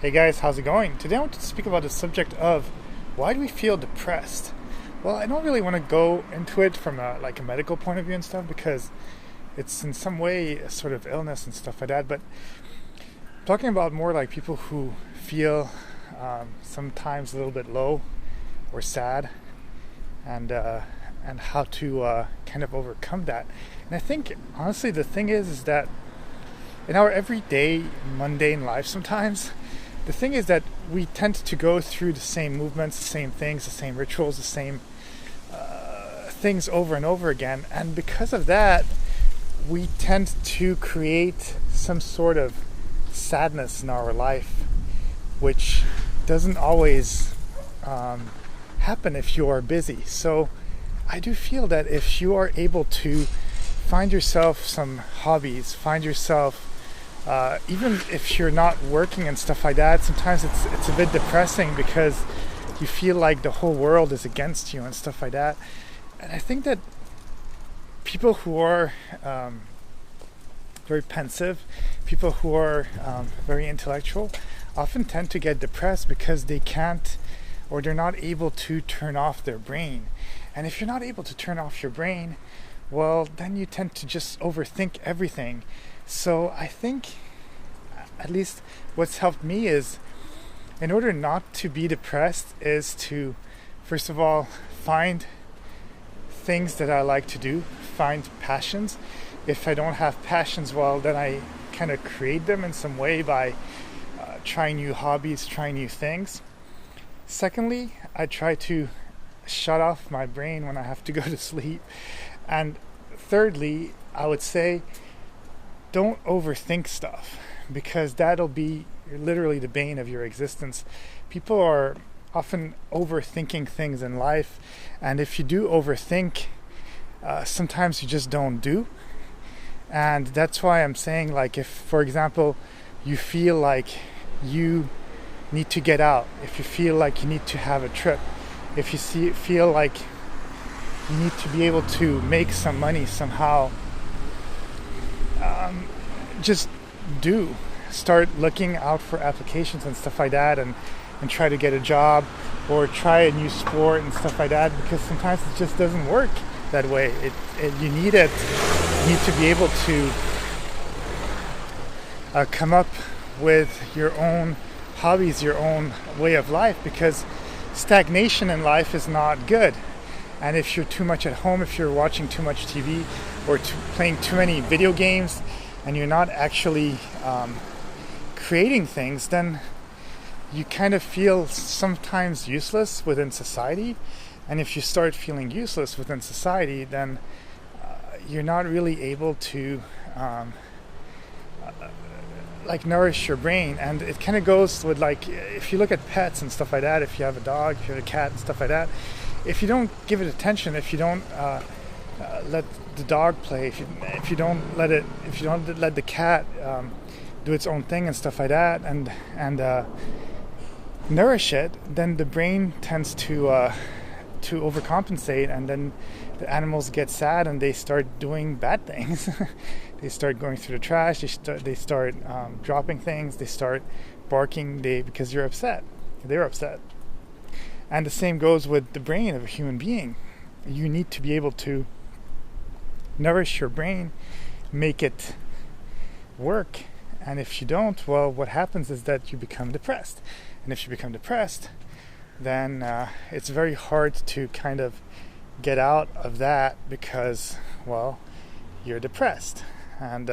Hey guys, how's it going? Today I want to speak about the subject of why do we feel depressed? Well, I don't really want to go into it from a medical point of view and stuff because it's in some way a sort of illness and stuff like that. But I'm talking about more like people who feel sometimes a little bit low or sad, and how to kind of overcome that. And I think honestly the thing is that in our everyday mundane life sometimes the thing is that we tend to go through the same movements, the same things, the same rituals, the same things over and over again. And because of that, we tend to create some sort of sadness in our life, which doesn't always happen if you are busy. So I do feel that if you are able to find yourself some hobbies, find yourself even if you're not working and stuff like that, sometimes it's a bit depressing because you feel like the whole world is against you and stuff like that. And I think that people who are very pensive, people who are very intellectual, often tend to get depressed because they can't, or they're not able to turn off their brain. And if you're not able to turn off your brain, well, then you tend to just overthink everything. So I think, at least what's helped me is, in order not to be depressed, is to, first of all, find things that I like to do, find passions. If I don't have passions, well, then I kind of create them in some way by trying new hobbies, trying new things. Secondly, I try to shut off my brain when I have to go to sleep. And thirdly, I would say, don't overthink stuff, because that'll be literally the bane of your existence. People are often overthinking things in life, and if you do overthink, sometimes you just don't do. And that's why I'm saying, like, if, for example, you feel like you need to get out, if you feel like you need to have a trip, if you feel like you need to be able to make some money somehow, just start looking out for applications and stuff like that, and try to get a job or try a new sport and stuff like that, because sometimes it just doesn't work that way. You need to be able to come up with your own hobbies, your own way of life, because stagnation in life is not good. And if you're too much at home, if you're watching too much TV or playing too many video games, and you're not actually creating things, then you kind of feel sometimes useless within society. And if you start feeling useless within society, then you're not really able to nourish your brain. And it kind of goes with, like, if you look at pets and stuff like that, if you have a dog, if you have a cat and stuff like that, if you don't give it attention, if you don't let the dog play, if you don't let the cat do its own thing and stuff like that, and nourish it, then the brain tends to overcompensate, and then the animals get sad and they start doing bad things. They start going through the trash. They start dropping things. They start barking. Because you're upset. They're upset. And the same goes with the brain of a human being. You need to be able to nourish your brain, make it work. And if you don't, well, what happens is that you become depressed. And if you become depressed, then it's very hard to kind of get out of that, because, well, you're depressed. And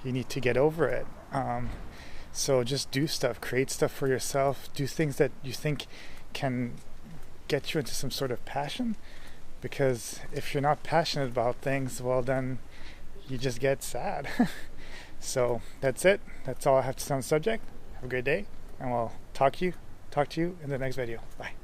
you need to get over it. So just do stuff, create stuff for yourself, do things that you think can get you into some sort of passion, because if you're not passionate about things, well, then you just get sad. So that's it. That's all I have to say on the subject. Have a great day, and we'll talk to you in the next video. Bye.